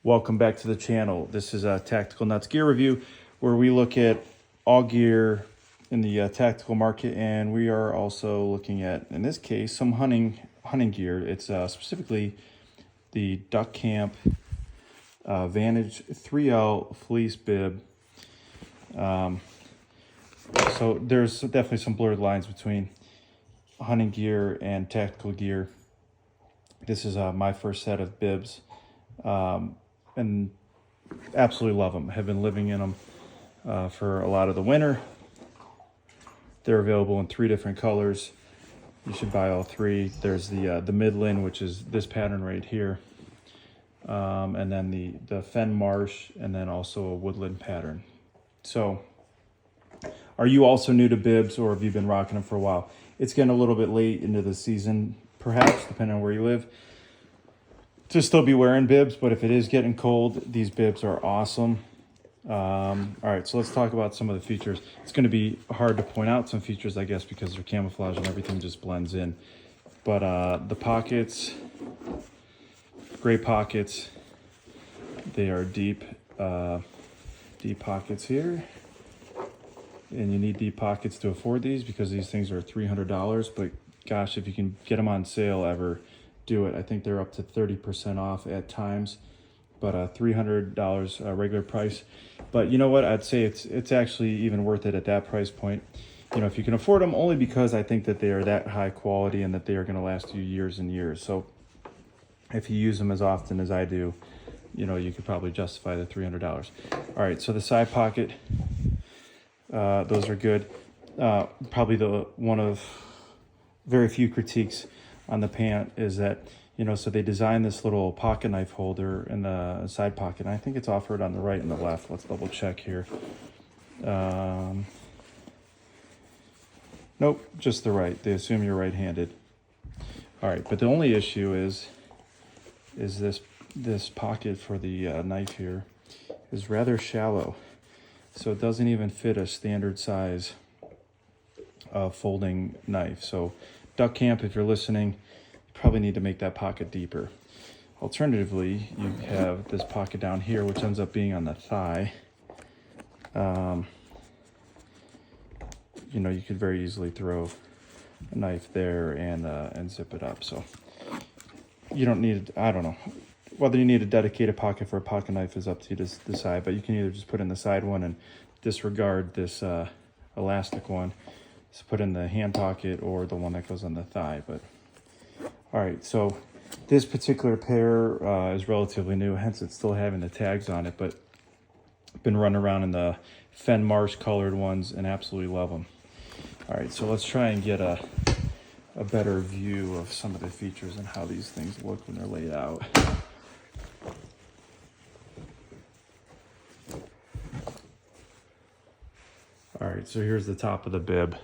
Welcome back to the channel. This is a Tactical Nuts gear review where we look at all gear in the tactical market, and we are also looking at, in this case, some hunting gear. It's specifically the Duck Camp Vantage 3L fleece bib. So there's definitely some blurred lines between hunting gear and tactical gear. This is my first set of bibs, and absolutely love them. Have been living in them for a lot of the winter. They're available in 3 different colors. You should buy all 3. There's the Midland, which is this pattern right here, and then the Fen Marsh, and then also a woodland pattern. So are you also new to bibs, or have you been rocking them for a while? It's getting a little bit late into the season, perhaps, depending on where you live, to still be wearing bibs, but if it is getting cold, these bibs are awesome. All right, so let's talk about some of the features. It's going to be hard to point out some features, I guess, because they're camouflage and everything just blends in. But the pockets, great pockets. They are deep pockets here. And you need deep pockets to afford these because these things are $300. But gosh, if you can get them on sale ever, do it. I think they're up to 30% off at times, but $300 regular price. But you know what? I'd say it's actually even worth it at that price point. You know, if you can afford them, only because I think that they are that high quality and that they are going to last you years and years. So if you use them as often as I do, you know, you could probably justify the $300. All right, so the side pocket, those are good. Probably one of very few critiques on the pant is that, you know, so they designed this little pocket knife holder in the side pocket, and I think it's offered on the right and the left. Let's double check here. Nope, just the right. They assume you're right-handed. All right, but the only issue is this pocket for the knife here is rather shallow. So it doesn't even fit a standard size folding knife. So Duck Camp, if you're listening, you probably need to make that pocket deeper. Alternatively, you have this pocket down here, which ends up being on the thigh. You know, you could very easily throw a knife there and zip it up. So you don't need, I don't know, whether you need a dedicated pocket for a pocket knife is up to you to decide, but you can either just put in the side one and disregard this elastic one. Just put in the hand pocket or the one that goes on the thigh. But all right, so this particular pair is relatively new, hence it's still having the tags on it, but I've been running around in the Fen Marsh colored ones and absolutely love them. All right, so let's try and get a better view of some of the features and how these things look when they're laid out. All right, so here's the top of the bib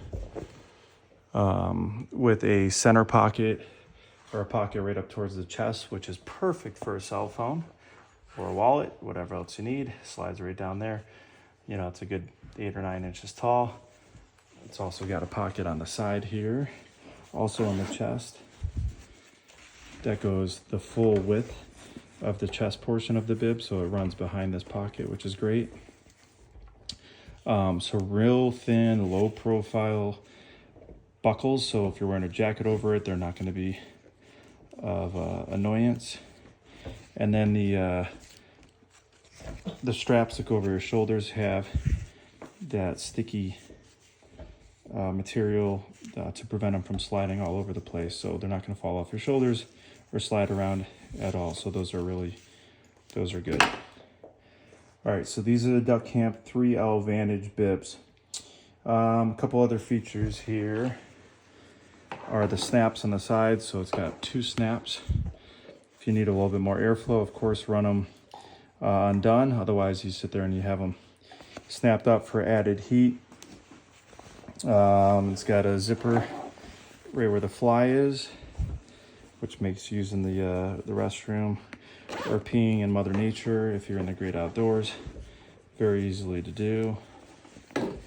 with a center pocket or a pocket right up towards the chest, which is perfect for a cell phone or a wallet, whatever else you need. Slides right down there. You know, it's a good 8 or 9 inches tall. It's also got a pocket on the side here, also on the chest. That goes the full width of the chest portion of the bib, so it runs behind this pocket, which is great. So real thin, low profile buckles. So if you're wearing a jacket over it, they're not going to be of annoyance. And then the straps that go over your shoulders have that sticky material to prevent them from sliding all over the place. So they're not going to fall off your shoulders or slide around at all. So those are good. All right, so these are the Duck Camp 3L Vantage bibs. A couple other features here are the snaps on the sides. So it's got 2 snaps. If you need a little bit more airflow, of course, run them undone. Otherwise, you sit there and you have them snapped up for added heat. It's got a zipper right where the fly is, which makes using the restroom or peeing in Mother Nature, if you're in the great outdoors, very easy to do. All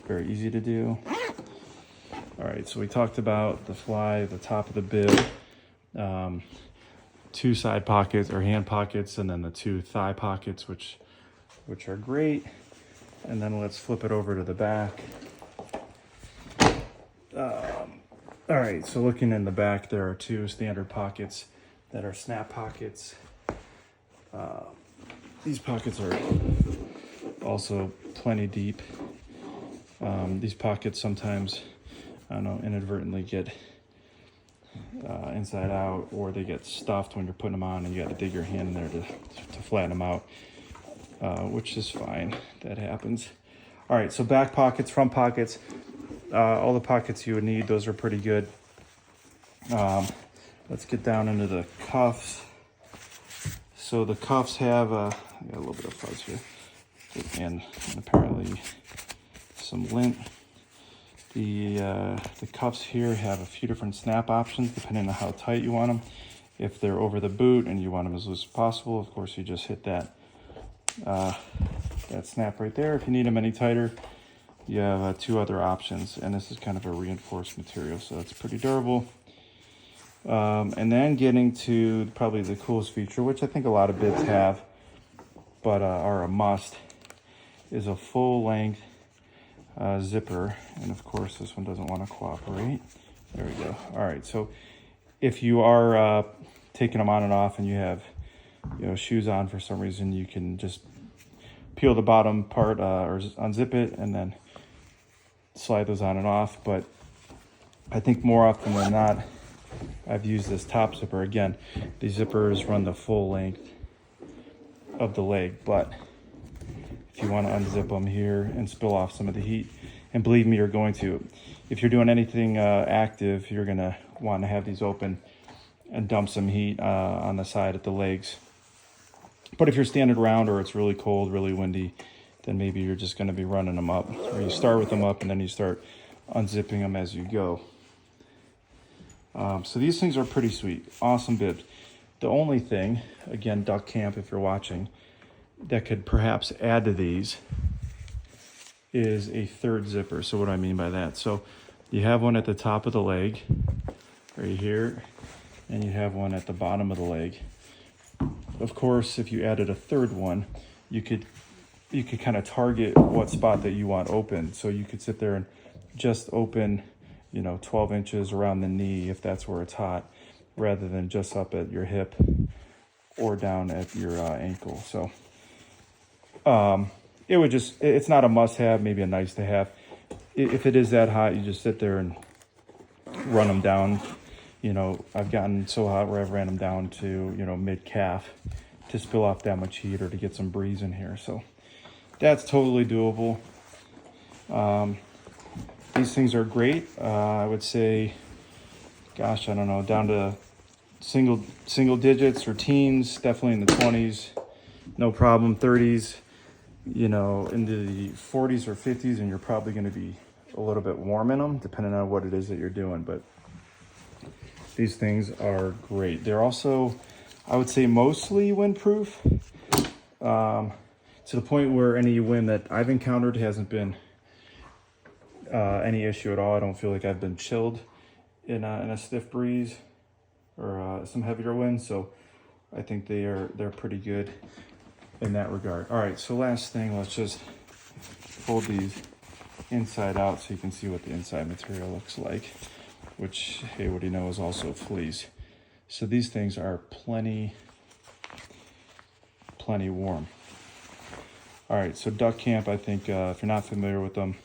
right, so we talked about the fly, the top of the bib. 2 side pockets or hand pockets, and then the 2 thigh pockets, which are great. And then let's flip it over to the back. All right, so looking in the back, there are 2 standard pockets that are snap pockets. These pockets are also plenty deep. These pockets sometimes, I don't know, inadvertently get inside out, or they get stuffed when you're putting them on and you got to dig your hand in there to flatten them out, which is fine. That happens. All right, so back pockets, front pockets, all the pockets you would need, those are pretty good. Let's get down into the cuffs. So the cuffs have I got a little bit of fuzz here, and apparently some lint. The cuffs here have a few different snap options depending on how tight you want them. If they're over the boot and you want them as loose as possible, of course you just hit that snap right there. If you need them any tighter, you have 2 other options, and this is kind of a reinforced material, so it's pretty durable. And then getting to probably the coolest feature, which I think a lot of bibs have, but are a must, is a full length zipper. And of course this one doesn't want to cooperate. There we go. All right, so if you are taking them on and off and you have shoes on for some reason, you can just peel the bottom part or unzip it and then slide those on and off. But I think more often than not, I've used this top zipper. Again, these zippers run the full length of the leg, but if you want to unzip them here and spill off some of the heat, and believe me, you're going to. If you're doing anything active, you're going to want to have these open and dump some heat on the side of the legs. But if you're standing around or it's really cold, really windy, then maybe you're just going to be running them up. Or you start with them up and then you start unzipping them as you go. So these things are pretty sweet. Awesome bibs. The only thing, again, Duck Camp, if you're watching, that could perhaps add to these is a 3rd zipper. So what do I mean by that? So you have one at the top of the leg right here, and you have one at the bottom of the leg. Of course, if you added a 3rd one, you could kind of target what spot that you want open. So you could sit there and just open 12 inches around the knee if that's where it's hot, rather than just up at your hip or down at your ankle. So it's not a must-have, maybe a nice-to-have. If it is that hot, you just sit there and run them down. I've gotten so hot where I've ran them down to mid-calf to spill off that much heat or to get some breeze in here. So that's totally doable. These things are great. I would say, gosh, I don't know, down to single digits or teens, definitely in the 20s, no problem. 30s, into the 40s or 50s, and you're probably going to be a little bit warm in them, depending on what it is that you're doing. But these things are great. They're also, I would say, mostly windproof, to the point where any wind that I've encountered hasn't been any issue at all. I don't feel like I've been chilled in a stiff breeze or some heavier winds. So I think they're pretty good in that regard. All right, so last thing, let's just fold these inside out so you can see what the inside material looks like, which, hey, what do you know, is also fleece. So these things are plenty warm. All right, so Duck Camp, I think if you're not familiar with them,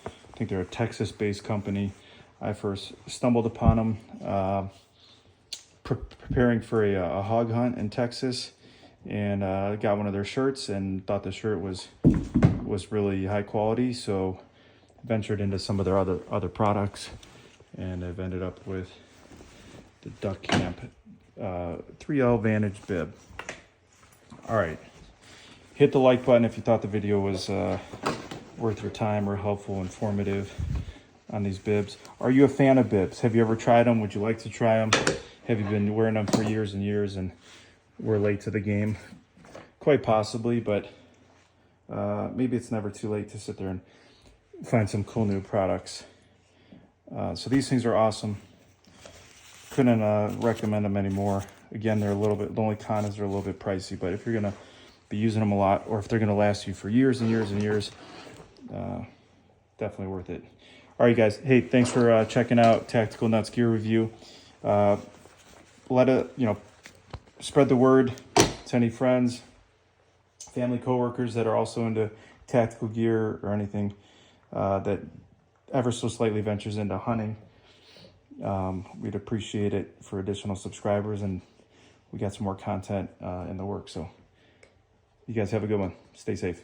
I think they're a Texas-based company. I first stumbled upon them preparing for a hog hunt in Texas, and got one of their shirts and thought the shirt was really high quality, so ventured into some of their other products, and I've ended up with the Duck Camp 3L Vantage bib. All right, hit the like button if you thought the video was worth your time or helpful, informative on these bibs. Are you a fan of bibs? Have you ever tried them? Would you like to try them? Have you been wearing them for years and years and we're late to the game? Quite possibly, but maybe it's never too late to sit there and find some cool new products. So these things are awesome. Couldn't recommend them anymore. Again, they're a little bit, the only con is they're a little bit pricey, but if you're gonna be using them a lot, or if they're gonna last you for years and years and years, definitely worth it. All right, guys. Hey, thanks for checking out Tactical Nuts gear review. Spread the word to any friends, family, coworkers that are also into tactical gear or anything that ever so slightly ventures into hunting. We'd appreciate it for additional subscribers, and we got some more content in the works. So you guys have a good one. Stay safe.